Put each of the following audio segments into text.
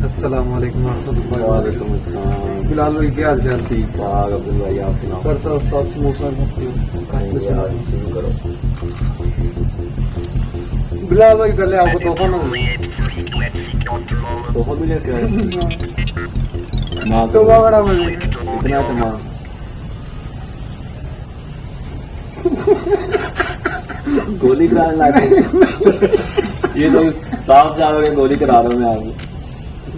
अस्सलाम वालेकुम रहमतुल्लाहि व वालेकुम अस्सलाम। बिलाल भाई क्या हाल चाल? ठीक ठाक अब्दुल भाई, आप सुनाओ। पर साथ साथ समोसा नहीं यार, शुरू करो। बिलाल भाई पहले आपको तोहफा ना तोहफा भी लेके आए? माँ को तोहफा बड़ा मजे का। कितना था माँ? गोली कराने लाके ये तो साफ जान के गोली करा रहा हूँ मैं आपको।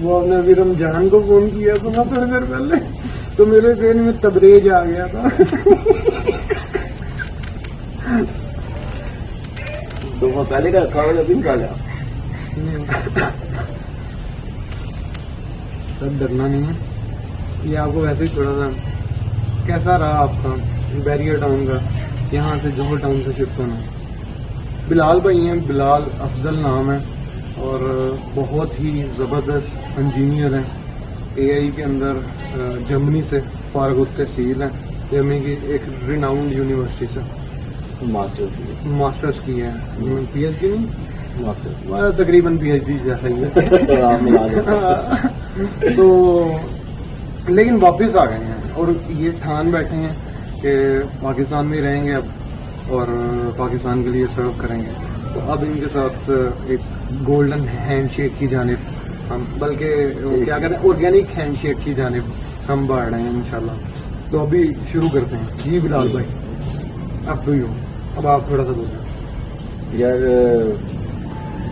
वो आपने अभी रमजान को फोन किया था ना थोड़ी देर पहले, तो मेरे जेल में तबरेज आ गया था। तोहफा पहले का रखा हुआ अभी निकाला? सब डरना नहीं है, ये आपको वैसे ही थोड़ा सा। कैसा रहा आपका बैरियर टाउन का, यहाँ से जोहर टाउन से शिफ्ट होना? बिलाल भाई हैं, बिलाल अफजल नाम है और बहुत ही ज़बरदस्त इंजीनियर हैं। एआई के अंदर जर्मनी से फारग तहसील है, जर्मनी की एक रिनाउंड यूनिवर्सिटी से मास्टर्स की है। पीएचडी नहीं, मास्टर तकरीबन पीएचडी जैसा ही है। आप मिला दो। तो लेकिन वापस आ गए हैं और ये ठान बैठे हैं कि पाकिस्तान में रहेंगे अब और पाकिस्तान के लिए सर्व करेंगे। तो अब इनके साथ एक गोल्डन हैंडशेक की जानिब हम, बल्कि क्या करें, ऑर्गेनिक हैंडशेक की जानिब हम बढ़ रहे हैं इंशाल्लाह। तो अभी शुरू करते हैं। जी बिलाल भाई, अब तो ही हो, अब आप थोड़ा सा बोलें। यार,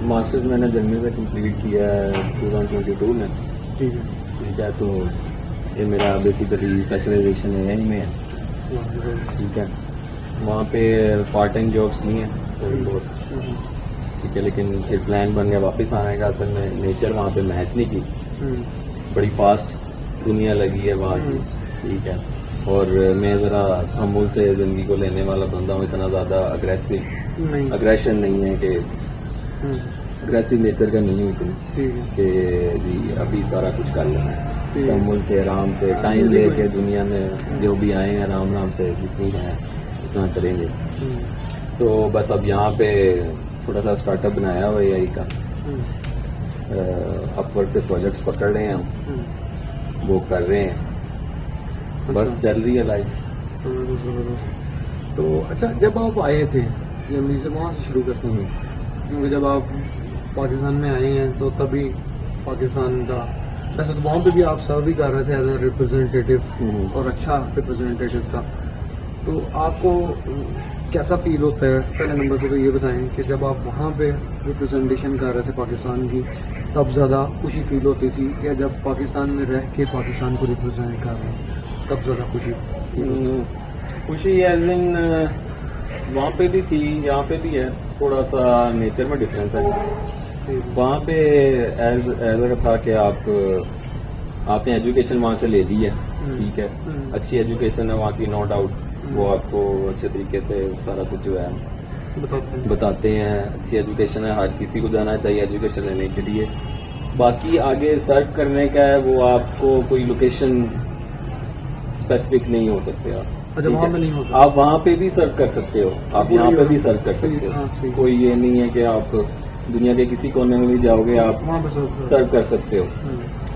मास्टर्स मैंने जर्मनी से कंप्लीट किया है 2022 में। ठीक है। ठीक है, तो ये मेरा बेसिकली स्पेशलाइजेशन है यहीं में है। ठीक है, वहाँ पे पार्ट टाइम जॉब्स नहीं है थोड़ी बहुत। ठीक है, लेकिन फिर प्लान बन गया वापस आने का। असल में नेचर वहाँ पे मैच नहीं की, बड़ी फास्ट दुनिया लगी है वहाँ की। ठीक है, और मैं ज़रा संभूल से ज़िंदगी को लेने वाला बंदा हूँ, इतना ज़्यादा अग्रेशन नहीं है कि अग्रेसिव नेचर का नहीं हूँ इतनी ठीक है। कि जी अभी सारा कुछ कर लेना है। तमुल से आराम से टाइम दे के दुनिया में जो भी आए हैं आराम से जितनी है उतना करेंगे। तो बस अब यहाँ पे छोटा सा स्टार्टअप बनाया हुआ है का, अपवर्ड से प्रोजेक्ट्स पकड़ रहे हैं हम, वो कर रहे हैं, बस चल रही है लाइफ। तो अच्छा, जब आप आए थे जर्मनी से, वहाँ से शुरू करते हैं, क्योंकि जब आप पाकिस्तान में आए हैं तो तभी पाकिस्तान का, वैसे तो वहाँ पे भी आप सर्व भी कर रहे थे एज ए रिप्रेजेंटेटिव और अच्छा रिप्रेजेंटेटिव था। तो आपको कैसा फील होता है? पहले नंबर पे तो ये बताएं कि जब आप वहाँ पे रिप्रेजेंटेशन कर रहे थे पाकिस्तान की, तब ज़्यादा खुशी फील होती थी, या जब पाकिस्तान में रह के पाकिस्तान को रिप्रेजेंट कर रहे हैं तब ज़्यादा खुशी फील होती है? खुशी एज इन वहाँ पे भी थी, यहाँ पे भी है, थोड़ा सा नेचर में डिफरेंस है। वहाँ पे एज था कि आपने एजुकेशन वहाँ से ले ली है। ठीक है, अच्छी एजुकेशन है वहाँ की, नो डाउट। वो आपको अच्छे तरीके से सारा कुछ जो है बताते हैं। अच्छी एजुकेशन है, हर किसी को जाना चाहिए एजुकेशन लेने के लिए। बाकी आगे सर्व करने का है, वो आपको कोई लोकेशन स्पेसिफिक नहीं हो सकते आप। अच्छा, वहाँ पे नहीं होता? आप वहाँ पे भी सर्व कर सकते हो, आप यहाँ पे भी सर्व कर सकते हो। हाँ, कोई ये नहीं है कि आप दुनिया के किसी कोने में भी जाओगे आप वहाँ पे सर्व कर सकते हो।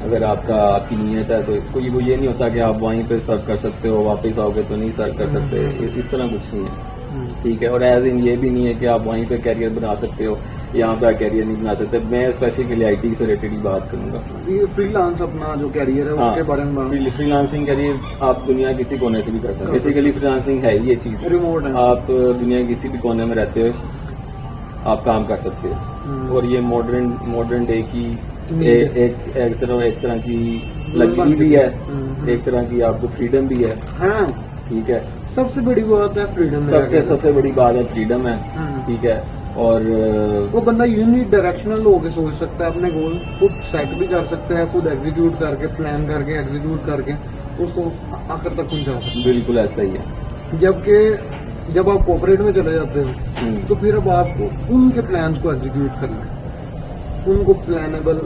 अगर आपकी नीयत है तो कोई वो ये नहीं होता कि आप वहीं पे सर्व कर सकते हो, वापस आओगे तो नहीं सर्व कर सकते। इस तरह कुछ नहीं है। ठीक है, और एज इन ये भी नहीं है कि आप वहीं पे कैरियर बना सकते हो, यहाँ पे कैरियर नहीं बना सकते। मैं स्पेसिफिकली आईटी से रिलेटेड ही बात करूँगा। ये फ्रीलांस अपना जो कैरियर है उसके बारे में, फ्रीलांसिंग करियर आप दुनिया किसी कोने से भी करते हो। बेसिकली फ्रीलांसिंग है ये चीज़, रिमोट है, आप दुनिया के किसी भी कोने में रहते हो आप काम कर सकते हो। और ये मॉडर्न डे की एक तरह की लग्जरी भी है, एक तरह की आपको फ्रीडम भी है। हाँ, ठीक है, सबसे बड़ी बात है फ्रीडम। सबसे बड़ी बात है फ्रीडम है। ठीक है, और वो बंदा यूनिक डायरेक्शनल होके सोच सकता है, अपने गोल खुद सेट भी कर सकता है, खुद एग्जीक्यूट करके, प्लान करके, एग्जीक्यूट करके उसको आखिर तक पहुंचा सकता है। बिल्कुल ऐसा ही है। जबकि जब आप कॉर्पोरेट में चले जाते हो तो फिर अब आपको उनके प्लान्स को एग्जीक्यूट करना है, उनको प्लानेबल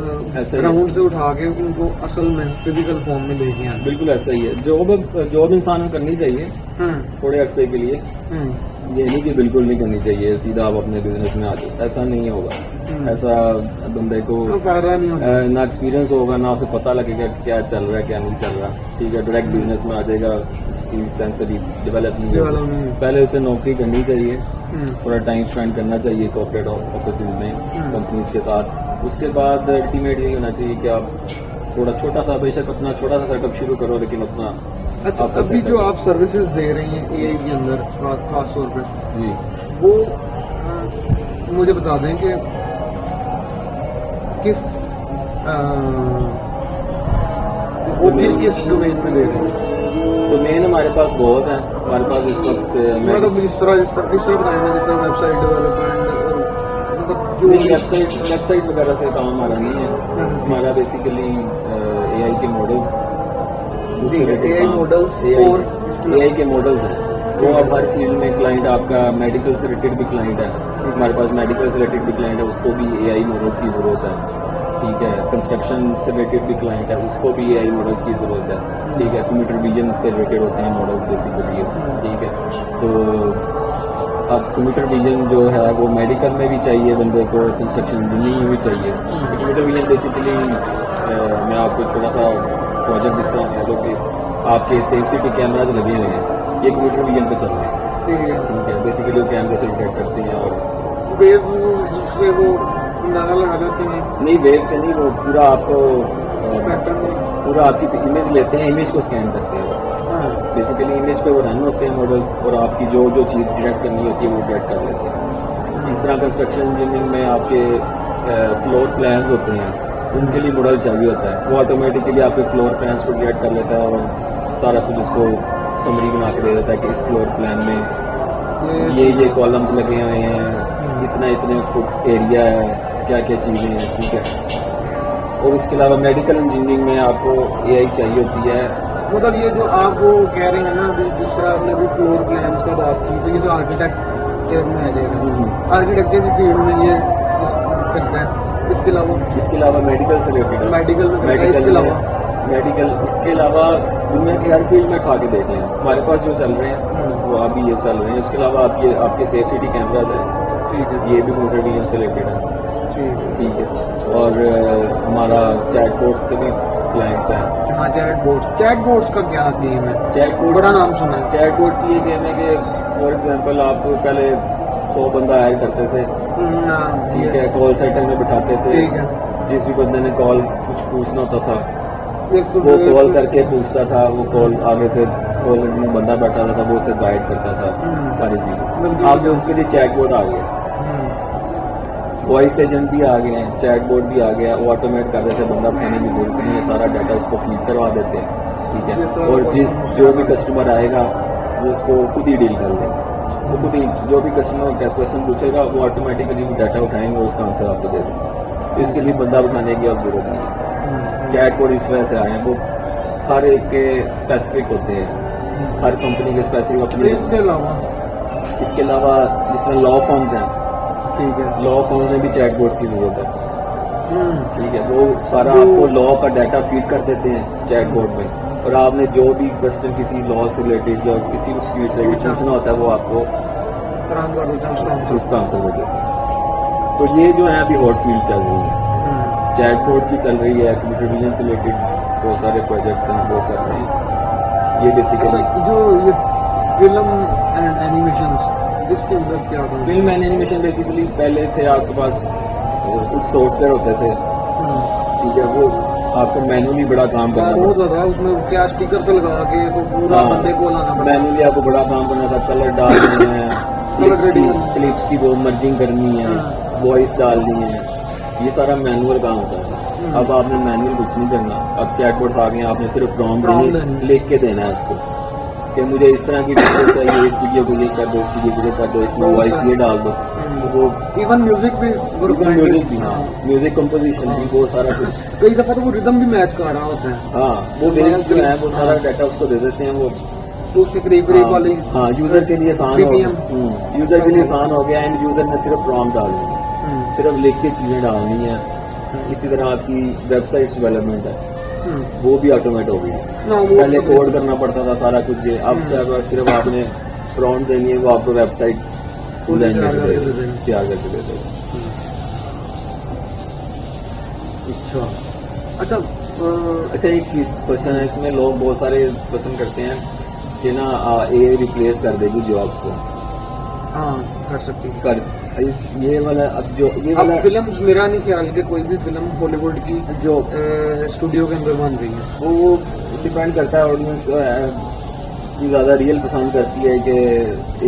ऐसा ही है। ग्राउंड से उठा के उनको असल में फिजिकल फॉर्म में लेके आना। बिल्कुल ऐसा ही है। जॉब इंसान को करनी चाहिए थोड़े अरसे के लिए, ये नहीं कि बिल्कुल नहीं करनी चाहिए, सीधा आप अपने बिजनेस में आ जाओ, ऐसा नहीं होगा। ऐसा बंदे को फायदा नहीं होता। ना एक्सपीरियंस होगा, ना उसे पता लगेगा क्या चल रहा है क्या नहीं चल रहा। ठीक है, डायरेक्ट बिजनेस में आ जाएगा, उसकी सेंसरी डेवलप नहीं होगी। पहले उसे नौकरी करनी चाहिए, थोड़ा टाइम स्पेंड करना चाहिए कॉर्पोरेट ऑफिस में, कंपनीज के साथ। उसके बाद अल्टीमेट यही होना चाहिए कि आप थोड़ा छोटा सा, बेशक अपना छोटा सा सेटअप शुरू करो, लेकिन अपना अच्छा आपका अभी setup- जो आप सर्विसेज दे रही हैं एआई के अंदर खास तौर पे, जी वो मुझे बता दें कि किस किस डोमेन में दे रहे हैं? डोमेन हमारे पास बहुत है। हमारे पास इस वक्त मतलब इस तरह बताएंगे जैसे वेबसाइट डेवलपमेंट, मतलब जो भी- वेबसाइट वगैरह से काम हमारा नहीं है। हमारा बेसिकली एआई के मॉडल्स, AI मॉडल्स और एआई के मॉडल्स हैं। वो अब हर फील्ड में क्लाइंट आपका मेडिकल से रिलेटेड भी क्लाइंट है, हमारे पास मेडिकल से रिलेटेड भी क्लाइंट है, उसको भी एआई मॉडल्स की ज़रूरत है। ठीक है, कंस्ट्रक्शन से रिलेटेड भी क्लाइंट है, उसको भी एआई मॉडल्स की ज़रूरत है। ठीक है, कंप्यूटर विजन से रिलेटेड होते हैं मॉडल्स बेसिकली। ठीक है, तो अब कंप्यूटर विजन जो है वो मेडिकल में भी चाहिए बंदे को, कंस्ट्रक्शन इंजीनियरिंग में भी चाहिए। कंप्यूटर विजन बेसिकली मैं आपको थोड़ा सा प्रोजेक्ट इस तरह कह दो कि आपके सेफ सिटी कैमराज लगे हुए हैं, ये कंप्यूटर विजन पे चल रहे हैं। ठीक है, बेसिकली वो कैमरे से डिटेक्ट करते हैं और वेव उससे वो अंदाजा लगा देते हैं नहीं, वेव से नहीं, वो पूरा आपको स्पेक्ट्रम में। पूरा आपकी इमेज लेते हैं, इमेज को स्कैन करते हैं। बेसिकली इमेज पे वो रन होते हैं मॉडल्स, और आपकी जो जो चीज़ डिटेक्ट करनी होती है वो डिटेक्ट कर लेते हैं। इस तरह कंस्ट्रक्शन इंजीनियरिंग में आपके फ्लोर प्लान्स होते हैं, उनके लिए मॉडल चाहिए होता है। वो ऑटोमेटिकली आपके फ्लोर प्लान्स को डिटेक्ट कर लेता है और सारा कुछ उसको समरी बना के दे देता है कि इस फ्लोर प्लान में ये कॉलम्स लगे हुए हैं, इतने फुट एरिया है, क्या क्या चीज़ें हैं। ठीक है, और उसके अलावा मेडिकल इंजीनियरिंग में आपको एआई चाहिए होती है। मतलब ये जो आप वो कह रहे हैं ना, जिस तरह आपने भी फ्लोर प्लान्स का बात की, तो ये तो आर्किटेक्ट में आ जाएगा। आर्किटेक्चर की फील्ड में ये करता है। इसके अलावा मेडिकल से रिलेटेड मेडिकल में करता है। इसके अलावा दुनिया की हर फील्ड में खा के देते हैं। हमारे पास जो चल रहे हैं वो अभी ये चल रहे हैं। उसके अलावा आप ये आपके सेफ सिटी कैमराज हैं, ठीक है, ये भी कंप्यूटर विजन से रिलेटेड है। ठीक है, और हमारा चैट बोर्ड्स के भी क्लाइंट्स हैं। हाँ, चैट बोर्ड्स का क्या गेम है? चैट बोर्ड बड़ा नाम सुना है। चैट बोर्ड की ये गेम है कि फॉर एग्जांपल आप पहले 100 बंदा हायर करते थे, ठीक है, कॉल सेंटर में बिठाते थे। ठीक है, जिस भी बंदे ने कॉल कुछ पूछना होता था एक तो वो कॉल करके पूछता था, वो कॉल आगे से कॉल में बंदा बैठा था वो उससे गाइड करता था सारी चीज़ें। आगे उसके लिए चैट बोर्ड आ गया, वॉइस एजेंट भी आ गए हैं, चैट बोर्ड भी आ गया, वो ऑटोमेट कर देते हैं, बंदा उठाने की जरूरत नहीं है, सारा डाटा उसको फीड करवा देते हैं। ठीक है, और जो भी कस्टमर आएगा वो उसको खुद ही डील कर लेगा। वो खुद ही जो भी कस्टमर क्वेश्चन पूछेगा वो ऑटोमेटिकली वो डाटा उठाएंगे और उसका आंसर आपको दे देंगे। इसके लिए बंदा उठाने की अब जरूरत नहीं है। चैट बोर्ड इस वजह से आए हैं, वो हर एक के स्पेसिफिक होते हैं, हर कंपनी के स्पेसिफिक अपने। इसके अलावा जिस तरह लॉ फर्म्स हैं, ठीक है, लॉ फर्म्स में भी चैट बोर्ड्स की जरूरत है। ठीक है, वो सारा आपको लॉ का डाटा फीड कर देते हैं चैट बोर्ड में, और आपने जो भी क्वेश्चन किसी लॉ से रिलेटेड या किसी फील्ड से पूछना होता है वो आपको उसका आंसर दे देते हैं। तो ये जो है अभी हॉट फील्ड चल रही है, चैट बोर्ड की चल रही है, कंप्यूटर विजन से रिलेटेड बहुत सारे प्रोजेक्ट्स हैं, बहुत चल रहे हैं। ये बेसिकली जो ये फिल्म एंड एनिमेशन, इसके अंदर क्या होता है? फिल्म एंड एनिमेशन बेसिकली पहले थे आपके पास कुछ सॉफ्टवेयर होते थे। ठीक है, वो आपको मैनुअली बड़ा काम करना बहुत ज़्यादा, उसमें क्या स्टिकर से लगा के तो पूरा बंदे को लाना पड़ता है। मैनुअली आपको बड़ा काम करना था, कलर डालने हैं, क्लिप्स की वो मर्जिंग करनी है, वॉइस डालनी है, ये सारा मैनुअल काम होता है। अब आपने मैनुअल कुछ नहीं करना, अब चैटबॉट्स आ गए हैं, आपने सिर्फ प्रॉम्प्ट लिख के देना है उसको कि मुझे इस तरह की पिक्चर चाहिए, इस वीडियो को ये कर दो, इस वीडियो को ये कर दो, इसमें वॉइस ये डाल दो। तो वो इवन म्यूजिक भी, म्यूजिक कंपोजिशन भी, वो सारा कुछ कई दफा तो वो रिदम भी मैच कर रहा होता है। हाँ, वो वेरिएंट जो है वो सारा डाटा उसको दे देते हैं वो, तो उसके करीब वाली। हाँ, यूजर के लिए आसान हो गया, यूजर के लिए आसान हो गया। एंड यूजर ने सिर्फ प्रॉम्प्ट डालनी है, सिर्फ लिख के चीजें डालनी है, इसी तरह आपकी वेबसाइट डेवलपमेंट है वो भी ऑटोमेट हो गई। ना वो पहले कोड करना पड़ता था सारा कुछ, ये अब सिर्फ आपने प्रॉम्प्ट देनी है, वो आपको वेबसाइट पूरी तैयार करके दे देंगे। तैयार करके दे देगा। अच्छा अच्छा अच्छा, एक क्वेश्चन है इसमें, लोग बहुत सारे क्वेश्चन करते हैं कि ना ए रिप्लेस कर देगी जॉब्स को। हाँ कर सकती है। कर ये वाला अब जो ये अब वाला फिल्म मेरा नहीं ख्याल कि कोई भी फिल्म हॉलीवुड की जो स्टूडियो के अंदर बन रही है वो डिपेंड करता है ऑडियंस को, कि ज़्यादा रियल पसंद करती है कि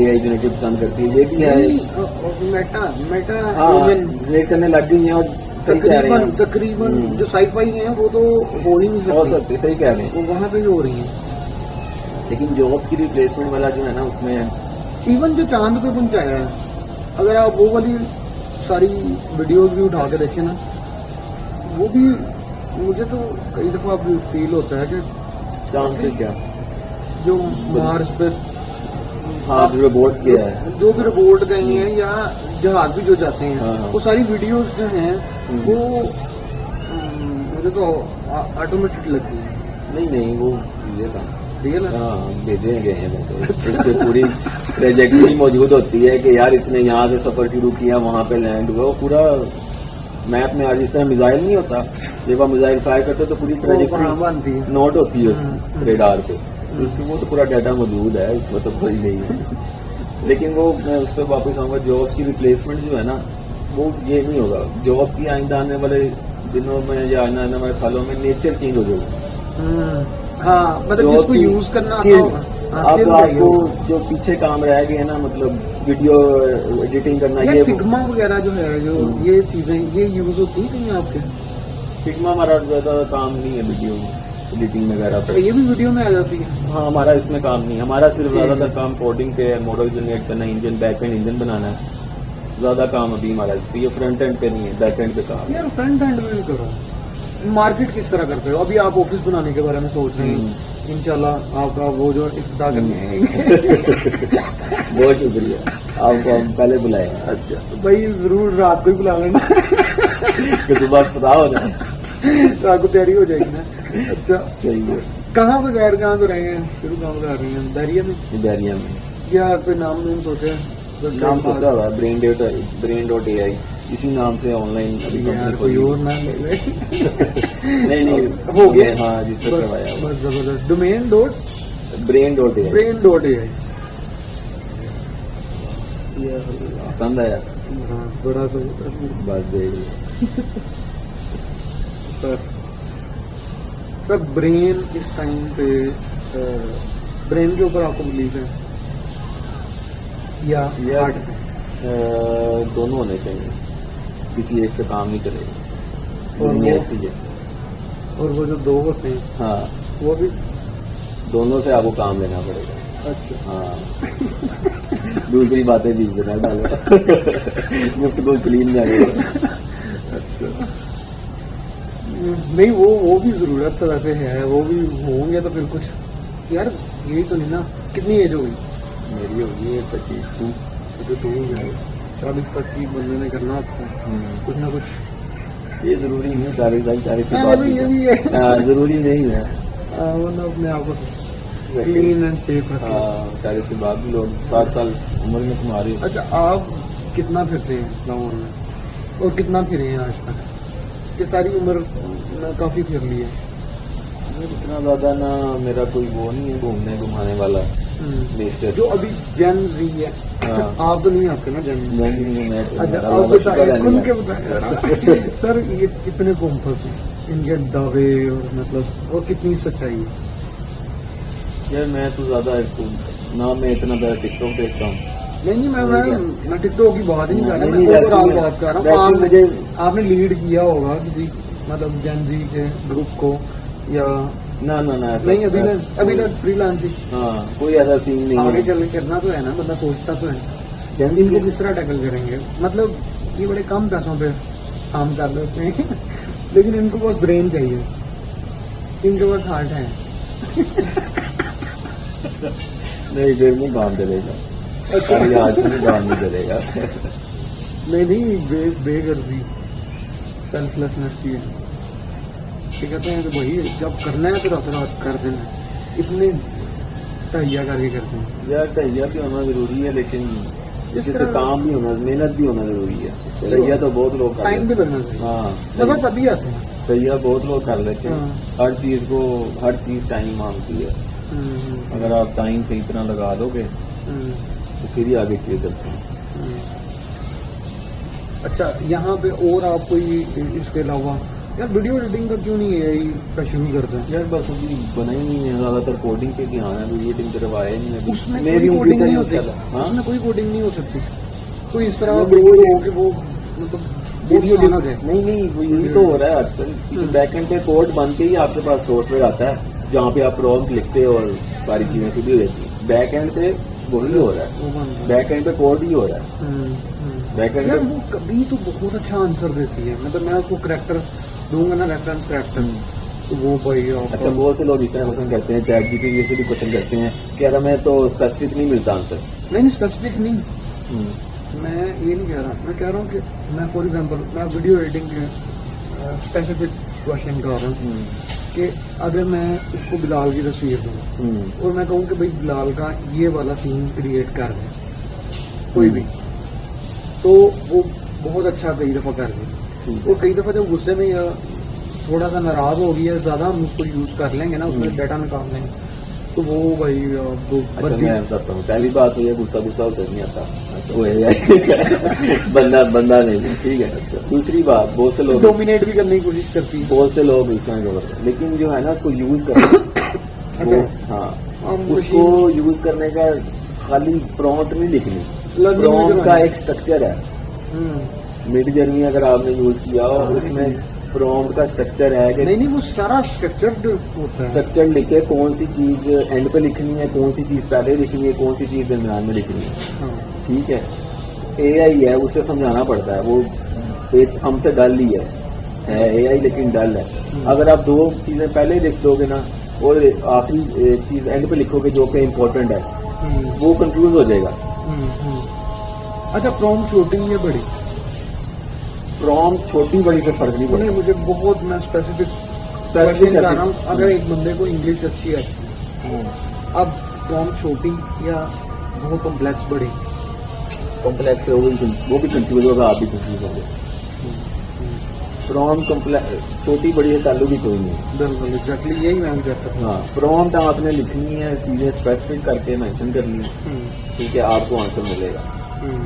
एआई जनरेटिव पसंद करती है, ये भी है। मेटा मेटा हाँ, रिलेट करने लग गई हैं और सही कह रहे हैं। तकरीबन जो साईफाई है वो तो हो ही नहीं हो सकती, सकती, सही कह रहे हैं। वो वहाँ पे ही हो रही है। लेकिन जॉब की रिप्लेसमेंट वाला जो है ना उसमें इवन जो चांद पे पहुंचाया है, अगर आप वो वाली सारी वीडियोस भी उठा के देखें ना, वो भी मुझे तो कई दफा फील होता है कि चांद पे क्या जो मार्स पे हाँ जो रोबोट किया है, जो भी रोबोट गए हैं या जहाज भी जो जाते हैं, हाँ, हाँ। वो सारी वीडियोस जो हैं वो मुझे तो ऑटोमेटिक लगती है। नहीं नहीं वो ये था रियल है। हाँ भेजे गए हैं तो इसके पूरी ट्रेजेक्टरी मौजूद होती है कि यार इसने यहाँ से सफर शुरू किया, वहाँ पे लैंड हुआ, वो पूरा मैप में आज जिस तरह मिसाइल नहीं होता, जब आप मिसाइल फायर करते तो पूरी वो वहाँ ट्रेजेक्टरी बनती है। नोट होती है उसकी रेडार पे, उसमें वो तो पूरा डाटा मौजूद है, उसमें तो कोई नहीं है। लेकिन वो मैं उस पर वापस आऊँगा, जॉब की रिप्लेसमेंट जो है ना वो ये नहीं होगा। जॉब की आइंदा आने वाले दिनों में या आने वाले सालों में नेचर चेंज हो जाएगा। हाँ मतलब जॉब जिसको की यूज करना आता skill, होगा, हाँ, अब skill चाहिए आपको होगा। जो पीछे काम रह गए हैं ना, मतलब वीडियो एडिटिंग करना, ये ये फिग्मा वगैरह जो है, जो ये चीजें ये यूज होती है कहीं आपके? फिग्मा हमारा ज्यादा काम नहीं है वीडियो एडिटिंग वगैरह तो पे। ये भी वीडियो में आ जाती है। हाँ हमारा इसमें काम नहीं है, हमारा सिर्फ ज्यादातर काम कोडिंग पे है, मॉडल जनरेट करना, इंजन बैक एंड इंजन बनाना है, ज्यादा काम अभी हमारा इस पे, ये फ्रंट एंड पे नहीं है, बैक एंड पे काम है। यार फ्रंट एंड में भी करो। मार्केट किस तरह करते हो? अभी आप ऑफिस बनाने के बारे में सोच रहे हैं, इंशाल्लाह आपका वो जो इफ्तिताह करने आएंगे। बहुत शुक्रिया, आपको हम पहले बुलाए। अच्छा तो भाई जरूर रात को ही बुला लेना, कि सुबह पता हो जाए, रात को तैयारी हो जाएगी ना। अच्छा सही है। कहाँ पे गैर कहाँ पे रहे हैं, शुरू कहाँ पे कर रही हैं? बैरिया में बैरिया में या कोई नाम नहीं सोचे? नाम सोचा हुआ ब्रेन डॉट AI, इसी नाम से ऑनलाइन अभी यार कंपनी कोई खोली। और नाम ले ले। नहीं नहीं हो गया। हाँ जिससे करवाया हुआ बस जबरदस्त। Domain dot brain dot AI brain dot AI। पसंद आया, हाँ बड़ा जबरदस्त। बस देख लो। सर ब्रेन इस टाइम पे ब्रेन के ऊपर आपको बिलीव है या हार्ट पे? दोनों होने चाहिए, किसी एक पे काम नहीं चलेगा, और दुनिया वो- ऐसी है। और वो जो दो होते हैं हाँ वो भी? दोनों से आपको काम लेना पड़ेगा। अच्छा हाँ दूसरी बातें बीच में ना डालो, मुफ्त को क्लीन जाएगा। अच्छा नहीं वो भी जरूरत तो वैसे है, वो भी होंगे तो फिर कुछ। यार यही सुनी ना, कितनी एज होगी? मेरी होगी 32। तो तू 40 तक की बंदे ने करना आपको कुछ ना कुछ। ये जरूरी नहीं है, 40 की हाँ, बात ये भी है। हाँ, जरूरी नहीं है। वो ना अपने आप को क्लीन एंड सेफ रखें। हाँ 40 के बाद भी लोग 7 साल उम्र में तुम्हारी। अच्छा आप कितना फिरते हैं गाँव में, और कितना फिरे हैं आज तक? ये सारी उम्र काफी फिर ली है। इतना ज्यादा ना मेरा कोई वो नहीं है घूमने घुमाने वाला नेचर। जो अभी जेन जी है, हाँ। आप तो नहीं आते ना जेन जी? मैं तो अच्छा अल्लाह आप का शुक्र बताए है खुल नहीं के है। बताए सर, ये कितने कॉम्फर्ट हैं इनके दावे, और मतलब और कितनी सच्चाई है? यार मैं तो ज्यादा ना मैं इतना ज्यादा टिकटॉक देखता हूँ। नहीं मैं टिकटॉक की बात ही नहीं कर रहा, नहीं, मैं वैसे ओवरऑल मैं- बात कर रहा वैसे हूँ। मुझे- आपने लीड किया होगा किसी मतलब जेन जी के ग्रुप को, या ना ऐसा- नहीं? अभी तक फ्रीलांसिंग हाँ कोई ऐसा सीन नहीं आगे है। चल करना तो है ना, बंदा सोचता तो है। जल्दी इनको किस तरह टैकल करेंगे? मतलब ये बड़े कम पैसों पे काम कर लेते हैं लेकिन इनको बस ब्रेन चाहिए, इनके पास हार्ट है। नहीं फिर नहीं काम चलेगा, अभी आज तो नहीं काम नहीं चलेगा। नहीं बेगर्जी सेल्फलेसनेस की है। ठीक कहते हैं कि वही जब करना है तो रात रात कर देना, इतने तहिया करके करते हैं। यार तैयार भी होना जरूरी है, लेकिन इस जैसे तरह- काम भी होना, मेहनत भी होना जरूरी है। तैयार तो बहुत लोग कर टाइम भी लेते लगना चाहिए, हैं। मतलब हाँ, तभी आते हैं। तैयार बहुत लोग कर लेते हैं। हाँ। हर चीज टाइम मांगती है। अगर आप टाइम सही तरह लगा दोगे तो फिर ही आगे चीज चलते हैं। अच्छा, यहाँ पे और आप कोई इसके अलावा यार वीडियो एडिटिंग का क्यों नहीं है का शुरू करते हैं? यार बस अभी बना ही नहीं है, ज्यादातर कोडिंग पे ध्यान है, वीडियो एडिटिंग तरफ आया नहीं है। उसमें मेरी कोई उंगली कोडिंग नहीं चली होती, चला। हाँ? उसमें कोई कोडिंग नहीं हो सकती, कोई इस तरह वो वीडियो हो कि वो मतलब वीडियो बहुत आसान है। नहीं वो यही तो हो रहा है आजकल। बैकएंड पे कोड बन के ही आपके पास सॉफ्टवेयर आता है जहाँ पे आप प्रॉम्प्ट लिखते हो और सारी चीजें खुद ही रहती है। बैकएंड पे वही हो रहा है, वो बन रहा है। बैकएंड पे कोड ही हो रहा है। बैकएंड यार पे वो कभी तो बहुत अच्छा आंसर देती है, मतलब मैं उसको करेक्टर दूंगा ना, रेफरेंस करेक्टर, तो वो भाई अच्छा, बहुत से लोग इतना क्वेश्चन करते हैं, चैट जीपीटी से भी क्वेश्चन करते हैं, कह रहा मैं तो स्पेसिफिक नहीं मिलता आंसर। नहीं स्पेसिफिक नहीं, मैं ये नहीं कह रहा, मैं कह रहा हूँ कि मैं फॉर एग्जांपल मैं वीडियो एडिटिंग के स्पेसिफिक क्वेश्चन कर रहा हूँ कि अगर मैं इसको बिलाल की तस्वीर दूँ और मैं कहूँ कि भाई बिलाल का ये वाला सीन क्रिएट कर दे कोई भी, तो वो बहुत अच्छा कई दफ़ा कर दे, और कई दफ़ा जब गुस्से में या थोड़ा सा नाराज हो गया ज़्यादा, हम उसको यूज़ कर लेंगे ना, उसमें डाटा निकाल लेंगे, तो वो भाई वो अच्छा, मैं बताता हूँ। पहली बात तो ये गुस्सा होता नहीं आता, वो है बंदा नहीं, ठीक है। दूसरी बात, बहुत से लोग डोमिनेट भी करने की कोशिश करती है। बहुत से लोग इस तरह करते हैं, लेकिन जो है ना उसको यूज करना वो, हाँ, उसको यूज करने का खाली प्रॉम्प्ट नहीं लिखनी, प्रॉम्प्ट का एक स्ट्रक्चर है। मिड जर्नी अगर आपने यूज किया हो, उसमें प्रॉम्प्ट का स्ट्रक्चर है कि नहीं वो सारा स्ट्रक्चर्ड होता है। स्ट्रक्चर लिखे कौन सी चीज एंड पे लिखनी है, कौन सी चीज पहले लिखनी है, कौन सी चीज दरमियान में लिखनी है। हाँ। ठीक है, एआई है, उसे समझाना पड़ता है, वो एक हमसे डल ही है एआई, लेकिन डल है। अगर आप दो चीजें पहले लिख दोगे ना और आखिरी एक चीज एंड पे लिखोगे जो कि इम्पोर्टेंट है, वो कंफ्यूज हो जाएगा। अच्छा, प्रॉम्प्ट छोटी है बड़ी? प्रॉम्प्ट छोटी बड़ी से फर्क नहीं नहीं, पड़ता। मुझे बहुत मैं स्पेसिफिक क्वेश्चन कर रहा हूँ। अगर एक बंदे को इंग्लिश अच्छी है, अब प्रॉम्प्ट छोटी या बहुत कॉम्प्लेक्स बड़ी? कॉम्प्लेक्स है वो भी कंफ्यूज होगा, आप भी कंफ्यूज होंगे। प्रॉम्प्ट कॉम्प्लेक्स छोटी बड़ी है ताल्लुक ही कोई नहीं। बिल्कुल एग्जैक्टली यही मैं कर सकता हूँ। हाँ, प्रॉम्प्ट आपने लिखनी है, चीजें स्पेसिफिक करके मेंशन करनी है, ठीक है, आपको आंसर मिलेगा।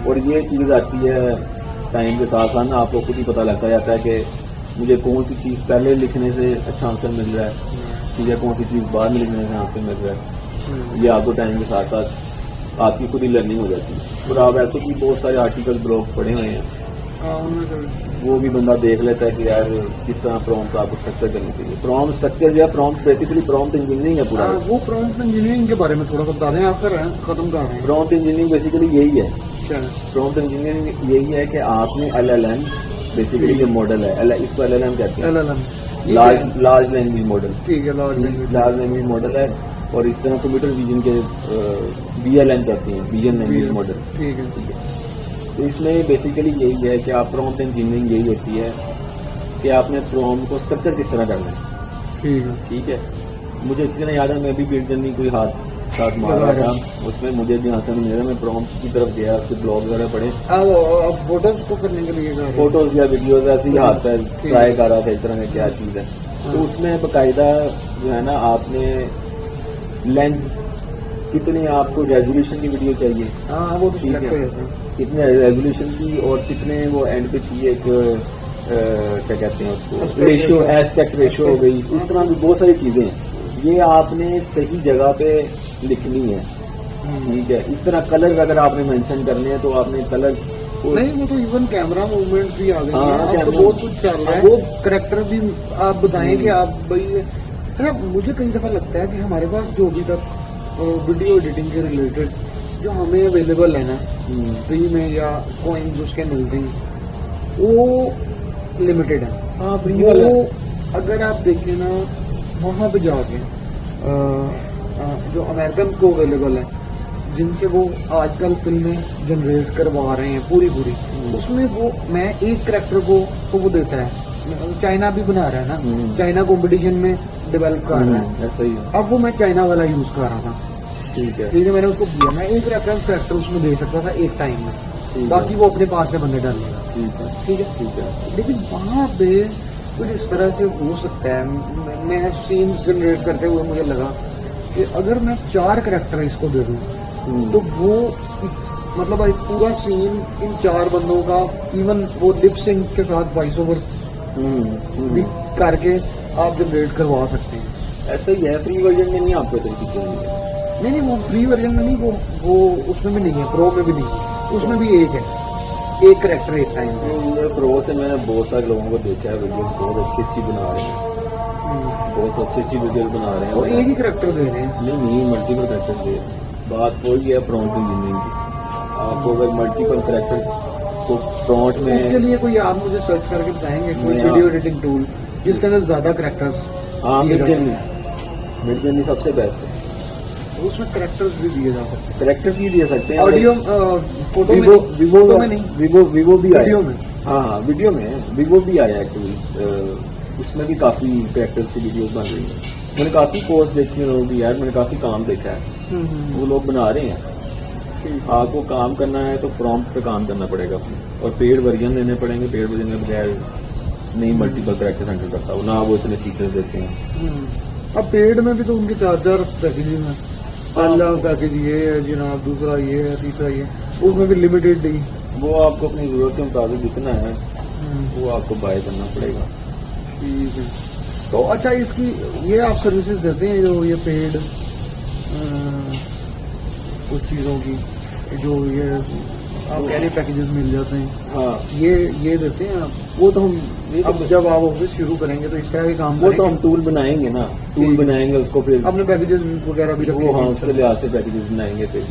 और ये चीज आती है टाइम के साथ साथ ना, आपको खुद ही पता लगता जाता है कि मुझे कौन सी चीज पहले लिखने से अच्छा आंसर मिल रहा है, ठीक है, कौन सी चीज बाद में लिखने से आंसर मिल रहा है। ये आपको टाइम के साथ साथ आपकी खुद ही लर्निंग हो जाती है। और आप ऐसे भी बहुत सारे आर्टिकल ब्लॉग पढ़े हुए हैं, वो भी बंदा देख लेता है कि यार किस तरह प्रॉम्प्ट आपको स्ट्रक्चर करनी चाहिए। प्रॉम्प्ट स्ट्रक्चर जो है, प्रॉम्प्ट बेसिकली प्रॉम्प्ट इंजीनियरिंग है पूरा। वो प्रॉम्प्ट इंजीनियरिंग के बारे में थोड़ा सा बता दें, आप खत्म कर रहे हैं। प्रॉम्प्ट इंजीनियरिंग बेसिकली यही है। क्या है प्रॉम्प्ट इंजीनियरिंग? यही है कि आपने एलएलएम बेसिकली जो मॉडल है, इसको एलएलएम कहते हैं, LLM, लार्ज लैंग्वेज मॉडल। ठीक है, लार्ज लैंग्वेज मॉडल है। और इस तरह कंप्यूटर विजन के बीएलएम कहते हैं, विजन लैंग्वेज मॉडल। ठीक है। तो इसमें बेसिकली यही है कि आप प्रॉम्प्ट इंजीनियरिंग यही होती है कि आपने प्रॉम्प्ट को स्ट्रक्चर किस तरह करना है। ठीक है, मुझे अच्छी तरह याद है, मैं भी बिल्ड जर्नी कोई साथ मार रहा था, उसमें मुझे ध्यान से नहीं, मैं प्रॉम्प्ट की तरफ गया, उसके ब्लॉग वगैरह पढ़े, फोटोज को करने के लिए फोटोज या वीडियोज ऐसे ही हाथ पर ट्राई कर रहा था इस तरह का क्या चीज है। तो उसमें बाकायदा जो है ना, आपने लेंथ कितनी आपको रेजोल्यूशन की वीडियो चाहिए, वो तो ठीक है, कितने रेजोल्यूशन की, और कितने वो एंड पे चाहिए एक क्या कहते हैं उसको, रेशियो, एस्पेक्ट रेशियो हो गई, इस तरह की बहुत सारी चीजें हैं। ये आपने सही जगह पे लिखनी है, ठीक है। इस तरह कलर अगर आपने मेंशन करने हैं तो आपने कलर नहीं, वो तो इवन कैमरा मूवमेंट भी आ गई हाँ, है, अब तो बहुत कुछ चल रहा है। वो करेक्टर भी आप बताएं कि आप भाई, अच्छा मुझे कई दफा लगता है कि हमारे पास जो अभी तक वीडियो एडिटिंग के रिलेटेड जो हमें अवेलेबल है ना फ्री में या कॉइन्स उसके मिलते हैं, वो लिमिटेड है। हाँ, फ्री वो वाला अगर आप देखें ना, वहाँ पे जाके जो अमेरिकन को अवेलेबल है, जिनसे वो आजकल फिल्में जनरेट करवा रहे हैं पूरी, उसमें वो मैं एक करेक्टर को वो देता है चाइना भी बना रहा है ना, हम्म। चाइना कंपटीशन में डेवलप कर रहा है। ऐसा ही है। अब वो मैं चाइना वाला यूज कर रहा था, ठीक है, ठीक है, मैंने उसको दिया, मैं एक रेफरेंस कैरेक्टर उसमें दे सकता था एक टाइम में, ठीक है, बाकी वो अपने पास से बंदे डाल लेगा, ठीक है, ठीक है। ठीक है। लेकिन वहाँ पे कुछ इस तरह से हो सकता है, मैं सीन जनरेट करते हुए मुझे लगा कि अगर मैं 4 करेक्टर इसको दे दूँ तो वो मतलब एक पूरा सीन इन 4 बंदों का, इवन वो लिप सिंक के साथ वॉइस ओवर भी करके आप जनरेट करवा सकते हैं। ऐसा ही है, फ्री वर्जन में नहीं आपको इतनी चीजें नहीं नहीं, वो फ्री वर्जन में नहीं, वो उसमें भी नहीं है, प्रो में भी नहीं है, उसमें भी एक है, एक करेक्टर एक टाइम पे। प्रो से मैंने बहुत सारे लोगों को देखा है, वीडियो बहुत अच्छी बना रहे हैं, बहुत अच्छी वीडियो बना रहे हैं, और एक ही करेक्टर दे रहे हैं। नहीं मल्टीपल करेक्टर दे। बात वही है प्रॉम्प्ट इंजीनियरिंग की, आपको अगर मल्टीपल करेक्टर तो प्रॉम्प्ट में उसके लिए कोई आप मुझे सर्च करके बताएंगे कोई नहीं, वीडियो एडिटिंग टूल जिसके अंदर ज्यादा करेक्टर्स, हाँ मिडजर्नी सबसे बेस्ट है, उसमें करेक्टर्स भी दिए जा सकते हैं। करेक्टर्स भी दे सकते हैं। ऑडियो फोटो में वीवो नहीं, फोटो में नहीं, वीवो भी आया, वीडियो में। हाँ वीडियो में वीवो भी आया एक्चुअली, उसमें भी काफी करेक्टर्स की वीडियोस बन रही है। मैंने काफी कोर्स देखे हैं लोगों की यार, मैंने काफी काम देखा है, वो लोग बना रहे हैं। आपको काम करना है तो प्रॉम्प्ट पे काम करना पड़ेगा अपने, और पेड वर्जन देने पड़ेंगे, पेड वर्जन के बगैर नहीं मल्टीपल करेक्टर हैंडल करता वो ना, वो इसमें फीचर्स देते हैं। अब पेड में भी तो उनके 4 पैकेजेस हैं, पहला पैकेज ये है जनाब, दूसरा ये है, तीसरा ये, उसमें भी लिमिटेड ही। वो आपको अपनी जरूरत के मुताबिक जितना है वो आपको बाय करना पड़ेगा। ठीक है, तो अच्छा इसकी ये आप सर्विसेज देते हैं जो ये पेड कुछ चीज़ों की, जो ये आप कह रहे पैकेजेस मिल जाते हैं, हाँ ये देते हैं आप? वो तो हम अब जब आप ऑफिस शुरू करेंगे तो इस तरह के काम वो तो हम टूल बनाएंगे ना, टूल ठीक है। बनाएंगे उसको फिर अपने पैकेजेस वगैरह भी वो, हाँ उसके रखेंगे। लिहाज से पैकेजेस बनाएंगे फिर।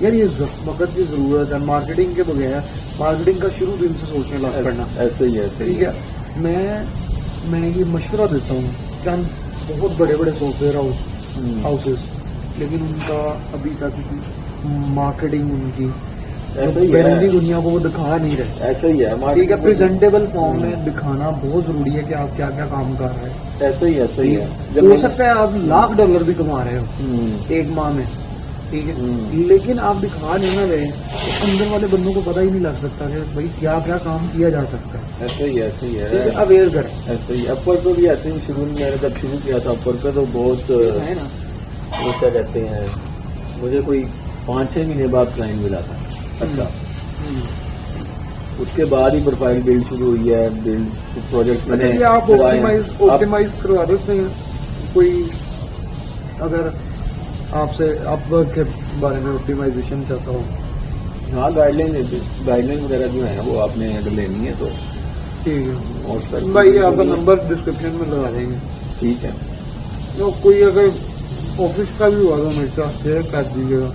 यार ये वक्त की जरूरत है, मार्केटिंग के बगैर, मार्केटिंग का शुरू दिन से सोचने लग पड़ना। ऐसे ही है, ऐसे ही ठीक है, मैं ये मशवरा देता हूँ, चंद बहुत बड़े बड़े सॉफ्टवेयर हाउसेस, लेकिन उनका अभी तक मार्केटिंग उनकी ऐसे ही बैरूनी है, दुनिया को वो दिखा नहीं रहे। ऐसे ही है। ठीक है, प्रेजेंटेबल फॉर्म में दिखाना बहुत जरूरी है कि आप क्या क्या काम कर रहे हैं। ऐसे ही है। हो सकता है आप $1,00,000 भी कमा रहे हो एक माह में, ठीक है, लेकिन आप दिखा नहीं ना रहे तो अंदर वाले बंदों को पता ही नहीं लग सकता कि भाई क्या क्या काम किया जा सकता है। ऐसे ही है, ठीक है, अवेयर करें। ऐसे ही। अपर को भी ऐसे ही शुरू में मैंने जब शुरू किया था अपर का तो बहुत है ना, वो क्या कहते हैं, मुझे कोई 5-6 महीने बाद क्लाइंट मिला था। अच्छा, उसके बाद ही प्रोफाइल बिल्ड शुरू हुई है, बिल्ड प्रोजेक्ट मैंने ये आप ऑप्टिमाइज करवा देते हैं कोई, अगर आपसे आप के बारे में ऑप्टिमाइजेशन चाहता हो। हाँ गाइडलाइन वगैरह जो है वो आपने अगर लेनी है तो ठीक है, और भाई आपका नंबर डिस्क्रिप्शन में लगा देंगे। ठीक है। तो कोई अगर ऑफिस का भी हुआ तो मेरे साथ शेयर कर दीजिएगा।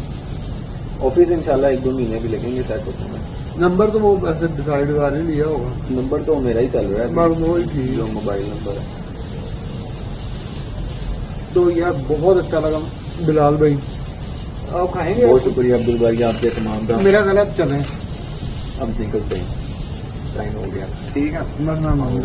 ऑफिस इंशाल्लाह 1-2 महीने भी लगेंगे सेट होने में। नंबर तो वो ऐसे डिसाइड कर ही लिया होगा, नंबर तो मेरा ही चल रहा है, बस वो ही ठीक जो है। मोबाइल नंबर है। तो यार बहुत अच्छा लगा बिलाल भाई, आप खाएंगे? बहुत शुक्रिया अब्दुल भाई आपके तमाम का। मेरा गलत चले, अब निकलते हैं, टाइम हो गया। ठीक है, मैं मांग